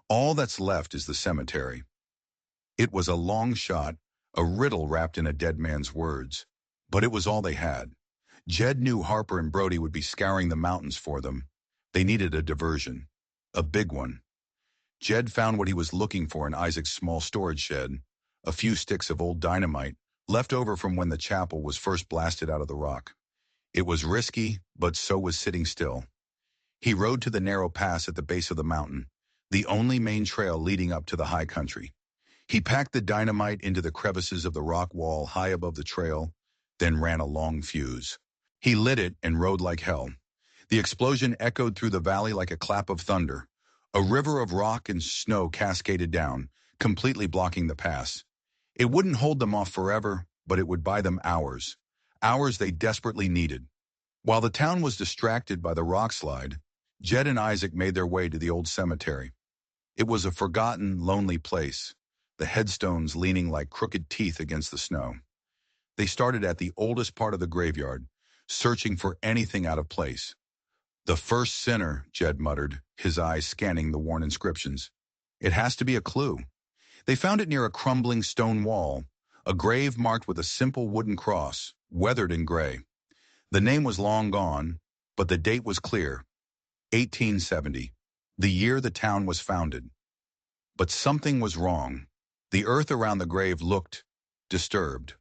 All that's left is the cemetery. It was a long shot, a riddle wrapped in a dead man's words. But it was all they had. Jed knew Harper and Brody would be scouring the mountains for them. They needed a diversion. A big one. Jed found what he was looking for in Isaac's small storage shed. A few sticks of old dynamite, left over from when the chapel was first blasted out of the rock. It was risky, but so was sitting still. He rode to the narrow pass at the base of the mountain, the only main trail leading up to the high country. He packed the dynamite into the crevices of the rock wall high above the trail, then ran a long fuse. He lit it and rode like hell. The explosion echoed through the valley like a clap of thunder. A river of rock and snow cascaded down, completely blocking the pass. It wouldn't hold them off forever, but it would buy them hours. Hours they desperately needed. While the town was distracted by the rock slide, Jed and Isaac made their way to the old cemetery. It was a forgotten, lonely place, the headstones leaning like crooked teeth against the snow. They started at the oldest part of the graveyard, searching for anything out of place. The first sinner, Jed muttered, his eyes scanning the worn inscriptions. It has to be a clue. They found it near a crumbling stone wall, a grave marked with a simple wooden cross, weathered in gray. The name was long gone, but the date was clear, 1870, the year the town was founded. But something was wrong. The earth around the grave looked disturbed,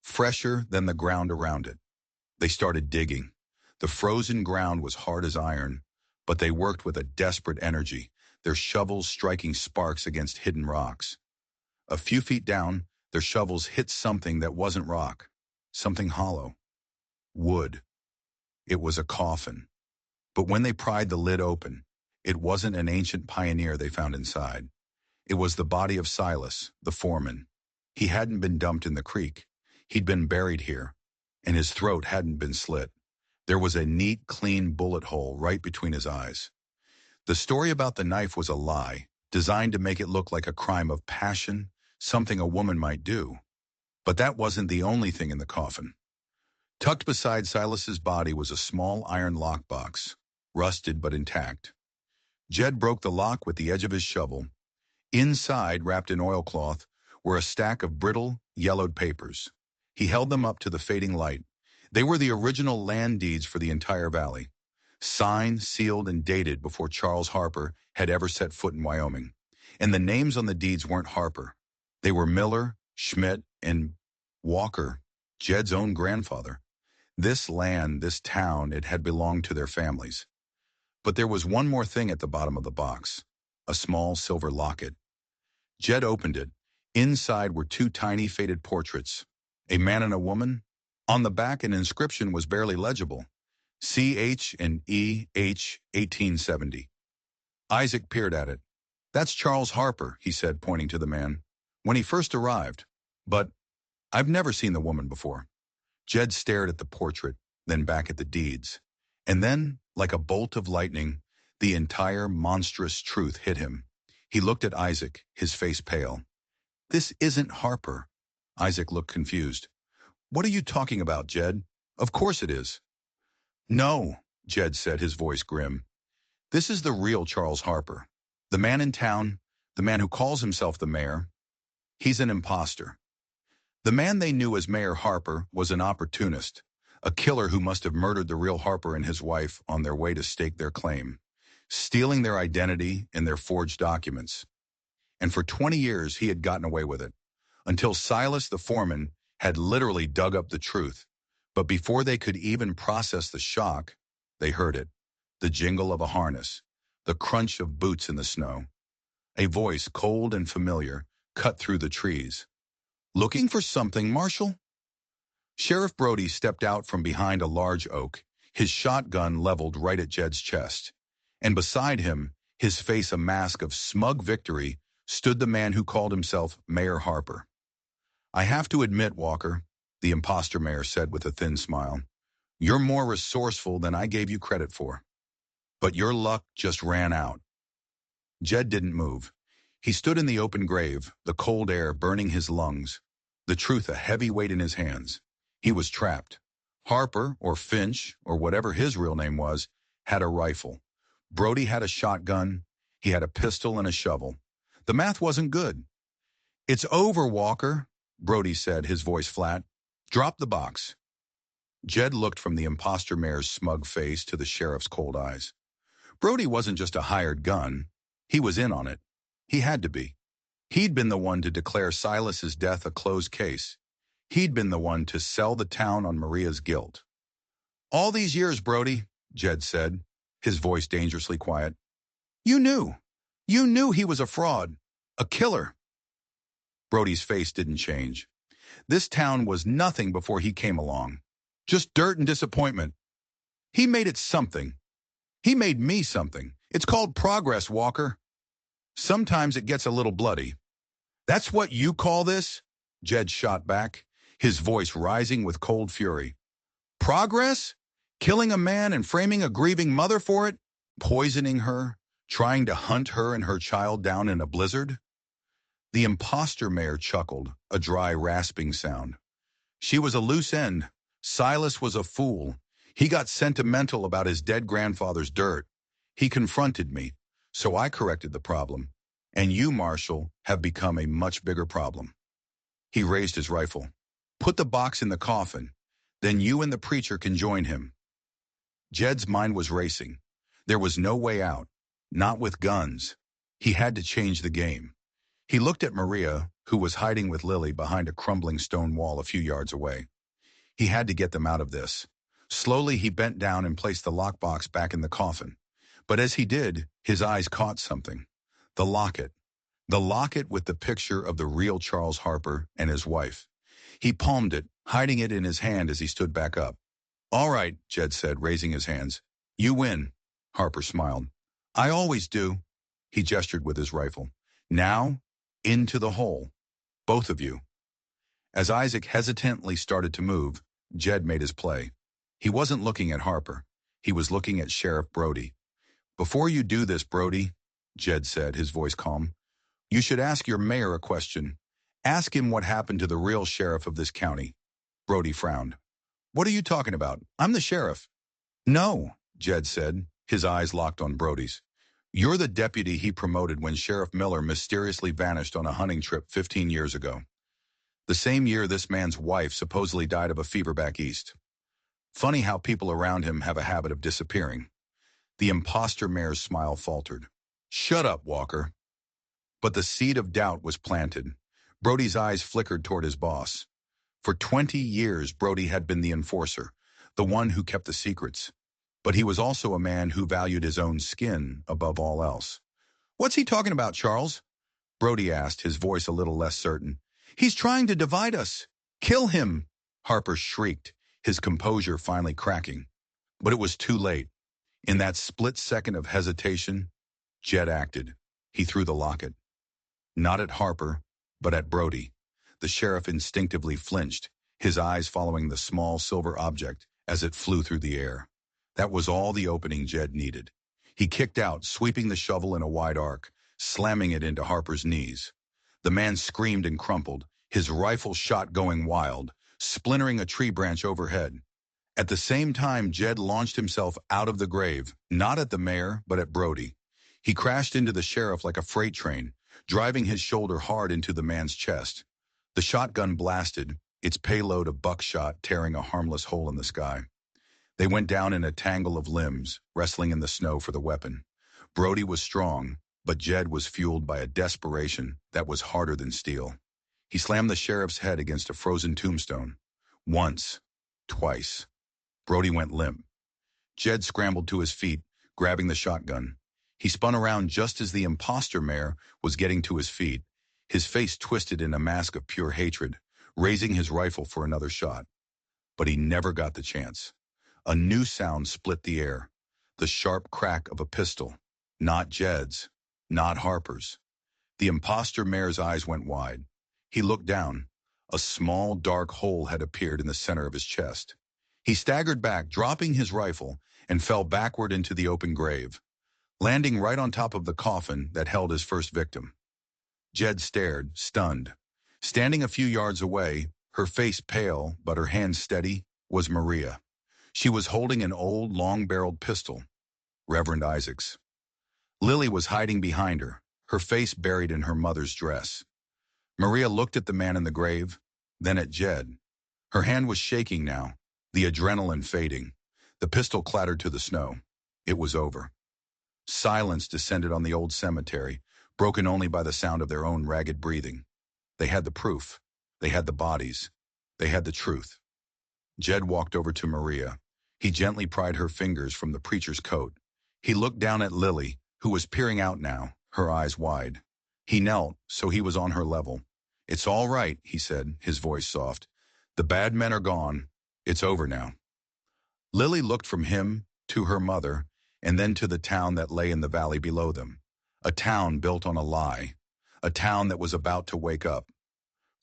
fresher than the ground around it. They started digging. The frozen ground was hard as iron, but they worked with a desperate energy, their shovels striking sparks against hidden rocks. A few feet down, their shovels hit something that wasn't rock, something hollow. Wood. It was a coffin. But when they pried the lid open, it wasn't an ancient pioneer they found inside. It was the body of Silas, the foreman. He hadn't been dumped in the creek. He'd been buried here, and his throat hadn't been slit. There was a neat, clean bullet hole right between his eyes. The story about the knife was a lie, designed to make it look like a crime of passion, something a woman might do. But that wasn't the only thing in the coffin. Tucked beside Silas's body was a small iron lockbox, rusted but intact. Jed broke the lock with the edge of his shovel. Inside, wrapped in oilcloth, were a stack of brittle, yellowed papers. He held them up to the fading light. They were the original land deeds for the entire valley, signed, sealed, and dated before Charles Harper had ever set foot in Wyoming. And the names on the deeds weren't Harper. They were Miller, Schmidt, and Walker, Jed's own grandfather. This land, this town, it had belonged to their families. But there was one more thing at the bottom of the box, a small silver locket. Jed opened it. Inside were two tiny faded portraits, a man and a woman. On the back, an inscription was barely legible, C.H. and E.H. 1870. Isaac peered at it. That's Charles Harper, he said, pointing to the man, when he first arrived. But I've never seen the woman before. Jed stared at the portrait, then back at the deeds. And then, like a bolt of lightning, the entire monstrous truth hit him. He looked at Isaac, his face pale. This isn't Harper. Isaac looked confused. What are you talking about, Jed? Of course it is. No, Jed said, his voice grim. This is the real Charles Harper. The man in town, the man who calls himself the mayor. He's an imposter. The man they knew as Mayor Harper was an opportunist, a killer who must have murdered the real Harper and his wife on their way to stake their claim, stealing their identity and their forged documents. And for 20 years, he had gotten away with it, until Silas the foreman had literally dug up the truth. But before they could even process the shock, they heard it, the jingle of a harness, the crunch of boots in the snow. A voice, cold and familiar, cut through the trees. "Looking for something, Marshal?" Sheriff Brody stepped out from behind a large oak, his shotgun leveled right at Jed's chest. And beside him, his face a mask of smug victory, stood the man who called himself Mayor Harper. "I have to admit, Walker," the imposter mayor said with a thin smile, "you're more resourceful than I gave you credit for. But your luck just ran out." Jed didn't move. He stood in the open grave, the cold air burning his lungs, the truth a heavy weight in his hands. He was trapped. Harper, or Finch, or whatever his real name was, had a rifle. Brody had a shotgun. He had a pistol and a shovel. The math wasn't good. "It's over, Walker," Brody said, his voice flat. "Drop the box." Jed looked from the imposter mayor's smug face to the sheriff's cold eyes. Brody wasn't just a hired gun. He was in on it. He had to be. He'd been the one to declare Silas's death a closed case. He'd been the one to sell the town on Maria's guilt. "All these years, Brody," Jed said, his voice dangerously quiet. "You knew. You knew he was a fraud. A killer." Brody's face didn't change. This town was nothing before he came along. Just dirt and disappointment. He made it something. He made me something. It's called progress, Walker. Sometimes it gets a little bloody." "That's what you call this?" Jed shot back, his voice rising with cold fury. "Progress? Killing a man and framing a grieving mother for it? Poisoning her? Trying to hunt her and her child down in a blizzard?" The imposter mayor chuckled, a dry, rasping sound. "She was a loose end. Silas was a fool. He got sentimental about his dead grandfather's dirt. He confronted me, so I corrected the problem. And you, Marshal, have become a much bigger problem." He raised his rifle. "Put the box in the coffin. Then you and the preacher can join him." Jed's mind was racing. There was no way out. Not with guns. He had to change the game. He looked at Maria, who was hiding with Lily behind a crumbling stone wall a few yards away. He had to get them out of this. Slowly, he bent down and placed the lockbox back in the coffin. But as he did, his eyes caught something. The locket. The locket with the picture of the real Charles Harper and his wife. He palmed it, hiding it in his hand as he stood back up. "All right," Jed said, raising his hands. "You win." Harper smiled. "I always do." He gestured with his rifle. "Now, into the hole. Both of you." As Isaac hesitantly started to move, Jed made his play. He wasn't looking at Harper. He was looking at Sheriff Brody. "Before you do this, Brody," Jed said, his voice calm, "you should ask your mayor a question. Ask him what happened to the real sheriff of this county." Brody frowned. "What are you talking about? I'm the sheriff." "No," Jed said, his eyes locked on Brody's. "You're the deputy he promoted when Sheriff Miller mysteriously vanished on a hunting trip 15 years ago. The same year this man's wife supposedly died of a fever back east. Funny how people around him have a habit of disappearing." The imposter mayor's smile faltered. "Shut up, Walker." But the seed of doubt was planted. Brody's eyes flickered toward his boss. For 20 years, Brody had been the enforcer, the one who kept the secrets. But he was also a man who valued his own skin above all else. "What's he talking about, Charles?" Brody asked, his voice a little less certain. "He's trying to divide us. Kill him!" Harper shrieked, his composure finally cracking. But it was too late. In that split second of hesitation, Jed acted. He threw the locket. Not at Harper, but at Brody. The sheriff instinctively flinched, his eyes following the small silver object as it flew through the air. That was all the opening Jed needed. He kicked out, sweeping the shovel in a wide arc, slamming it into Harper's knees. The man screamed and crumpled, his rifle shot going wild, splintering a tree branch overhead. At the same time, Jed launched himself out of the grave, not at the mayor, but at Brody. He crashed into the sheriff like a freight train, driving his shoulder hard into the man's chest. The shotgun blasted, its payload of buckshot tearing a harmless hole in the sky. They went down in a tangle of limbs, wrestling in the snow for the weapon. Brody was strong, but Jed was fueled by a desperation that was harder than steel. He slammed the sheriff's head against a frozen tombstone. Once. Twice. Brody went limp. Jed scrambled to his feet, grabbing the shotgun. He spun around just as the imposter mayor was getting to his feet, his face twisted in a mask of pure hatred, raising his rifle for another shot. But he never got the chance. A new sound split the air. The sharp crack of a pistol. Not Jed's. Not Harper's. The imposter mayor's eyes went wide. He looked down. A small, dark hole had appeared in the center of his chest. He staggered back, dropping his rifle, and fell backward into the open grave, landing right on top of the coffin that held his first victim. Jed stared, stunned. Standing a few yards away, her face pale but her hands steady, was Maria. She was holding an old, long-barreled pistol, Reverend Isaac's. Lily was hiding behind her face buried in her mother's dress. Maria looked at the man in the grave, then at Jed. Her hand was shaking now, the adrenaline fading. The pistol clattered to the snow. It was over. Silence descended on the old cemetery, broken only by the sound of their own ragged breathing. They had the proof. They had the bodies. They had the truth. Jed walked over to Maria. He gently pried her fingers from the preacher's coat. He looked down at Lily, who was peering out now, her eyes wide. He knelt, so he was on her level. "It's all right," he said, his voice soft. "The bad men are gone. It's over now." Lily looked from him to her mother, and then to the town that lay in the valley below them. A town built on a lie. A town that was about to wake up.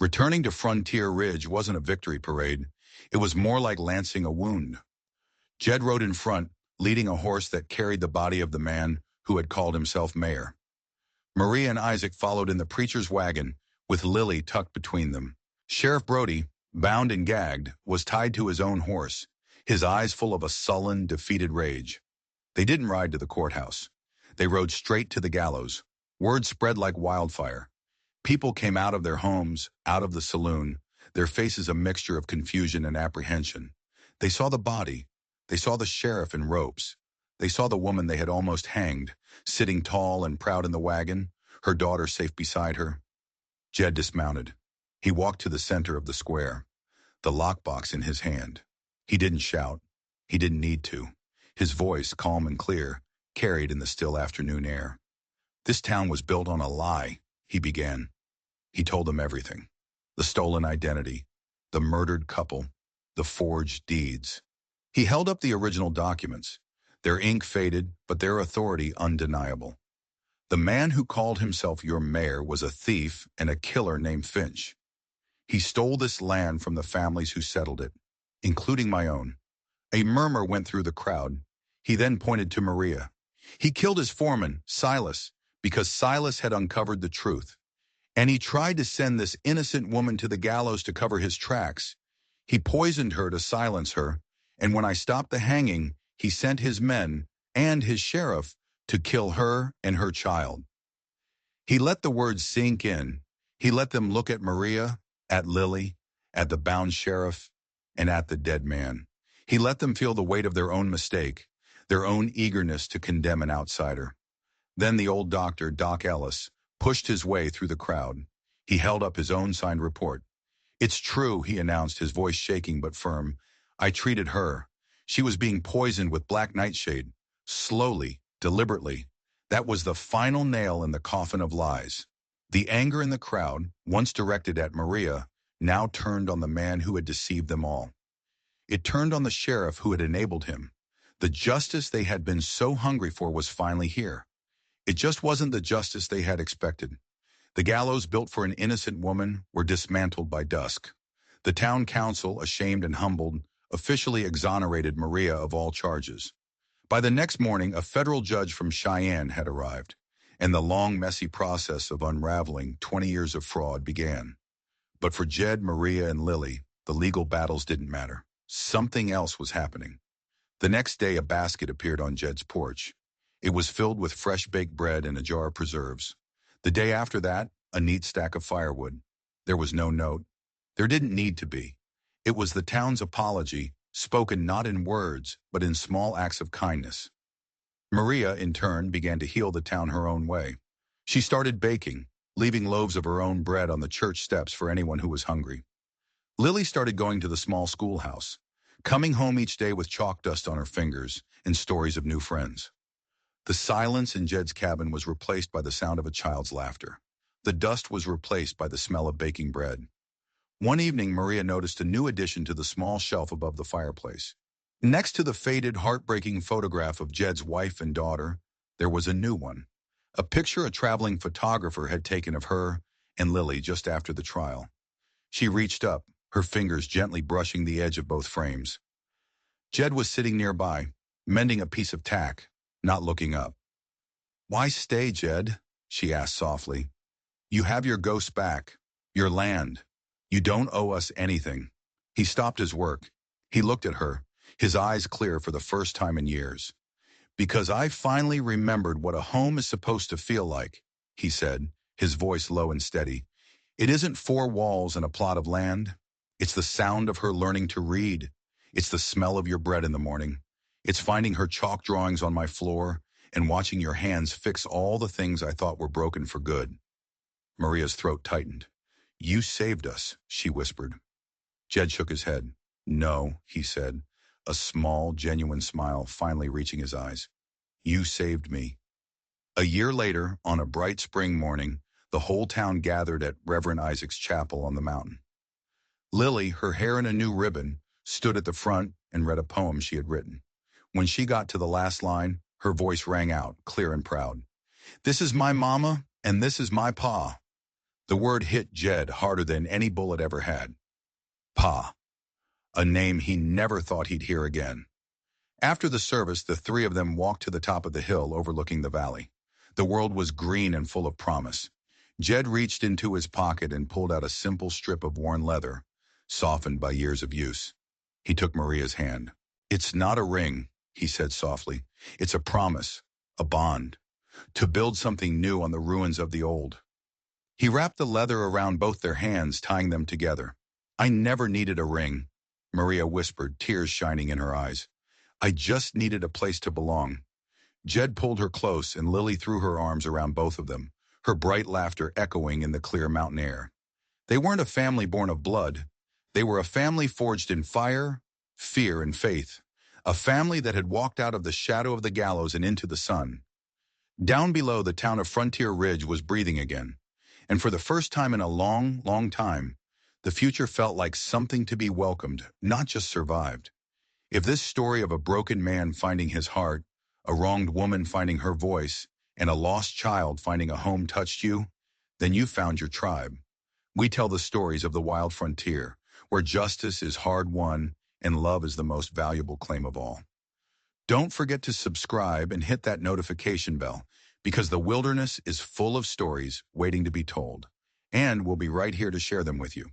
Returning to Frontier Ridge wasn't a victory parade. It was more like lancing a wound. Jed rode in front, leading a horse that carried the body of the man who had called himself mayor. Maria and Isaac followed in the preacher's wagon, with Lily tucked between them. Sheriff Brody, bound and gagged, was tied to his own horse, his eyes full of a sullen, defeated rage. They didn't ride to the courthouse. They rode straight to the gallows. Word spread like wildfire. People came out of their homes, out of the saloon, their faces a mixture of confusion and apprehension. They saw the body. They saw the sheriff in ropes. They saw the woman they had almost hanged, sitting tall and proud in the wagon, her daughter safe beside her. Jed dismounted. He walked to the center of the square, the lockbox in his hand. He didn't shout. He didn't need to. His voice, calm and clear, carried in the still afternoon air. "This town was built on a lie," he began. He told them everything. The stolen identity, the murdered couple, the forged deeds. He held up the original documents, their ink faded, but their authority undeniable. The man who called himself your mayor was a thief and a killer named Finch. He stole this land from the families who settled it, including my own. A murmur went through the crowd. He then pointed to Maria. He killed his foreman, Silas, because Silas had uncovered the truth. And he tried to send this innocent woman to the gallows to cover his tracks. He poisoned her to silence her, and when I stopped the hanging, he sent his men and his sheriff to kill her and her child. He let the words sink in. He let them look at Maria, at Lily, at the bound sheriff, and at the dead man. He let them feel the weight of their own mistake, their own eagerness to condemn an outsider. Then the old doctor, Doc Ellis, pushed his way through the crowd. He held up his own signed report. "It's true," he announced, his voice shaking but firm. "I treated her. She was being poisoned with black nightshade. Slowly, deliberately. That was the final nail in the coffin of lies." The anger in the crowd, once directed at Maria, now turned on the man who had deceived them all. It turned on the sheriff who had enabled him. The justice they had been so hungry for was finally here. It just wasn't the justice they had expected. The gallows built for an innocent woman were dismantled by dusk. The town council, ashamed and humbled, officially exonerated Maria of all charges. By the next morning, a federal judge from Cheyenne had arrived, and the long, messy process of unraveling 20 years of fraud began. But for Jed, Maria, and Lily, the legal battles didn't matter. Something else was happening. The next day, a basket appeared on Jed's porch. It was filled with fresh baked bread and a jar of preserves. The day after that, a neat stack of firewood. There was no note. There didn't need to be. It was the town's apology, spoken not in words, but in small acts of kindness. Maria, in turn, began to heal the town her own way. She started baking, leaving loaves of her own bread on the church steps for anyone who was hungry. Lily started going to the small schoolhouse, coming home each day with chalk dust on her fingers and stories of new friends. The silence in Jed's cabin was replaced by the sound of a child's laughter. The dust was replaced by the smell of baking bread. One evening, Maria noticed a new addition to the small shelf above the fireplace. Next to the faded, heartbreaking photograph of Jed's wife and daughter, there was a new one. A picture a traveling photographer had taken of her and Lily just after the trial. She reached up, her fingers gently brushing the edge of both frames. Jed was sitting nearby, mending a piece of tack, not looking up. "Why stay, Jed?" she asked softly. "You have your ghost back, your land. You don't owe us anything." He stopped his work. He looked at her, his eyes clear for the first time in years. "Because I finally remembered what a home is supposed to feel like," he said, his voice low and steady. "It isn't four walls and a plot of land. It's the sound of her learning to read. It's the smell of your bread in the morning. It's finding her chalk drawings on my floor and watching your hands fix all the things I thought were broken for good." Maria's throat tightened. "You saved us," she whispered. Jed shook his head. "No," he said, a small, genuine smile finally reaching his eyes. "You saved me." A year later, on a bright spring morning, the whole town gathered at Reverend Isaac's chapel on the mountain. Lily, her hair in a new ribbon, stood at the front and read a poem she had written. When she got to the last line, her voice rang out, clear and proud. "This is my mama, and this is my pa." The word hit Jed harder than any bullet ever had. Pa. A name he never thought he'd hear again. After the service, the three of them walked to the top of the hill overlooking the valley. The world was green and full of promise. Jed reached into his pocket and pulled out a simple strip of worn leather, softened by years of use. He took Maria's hand. "It's not a ring," he said softly. "It's a promise, a bond, to build something new on the ruins of the old." He wrapped the leather around both their hands, tying them together. "I never needed a ring," Maria whispered, tears shining in her eyes. "I just needed a place to belong." Jed pulled her close, and Lily threw her arms around both of them, her bright laughter echoing in the clear mountain air. They weren't a family born of blood. They were a family forged in fire, fear, and faith. A family that had walked out of the shadow of the gallows and into the sun. Down below, the town of Frontier Ridge was breathing again. And for the first time in a long, long time, the future felt like something to be welcomed, not just survived. If this story of a broken man finding his heart, a wronged woman finding her voice, and a lost child finding a home touched you, then you found your tribe. We tell the stories of the wild frontier, where justice is hard won and love is the most valuable claim of all. Don't forget to subscribe and hit that notification bell, because the wilderness is full of stories waiting to be told, and we'll be right here to share them with you.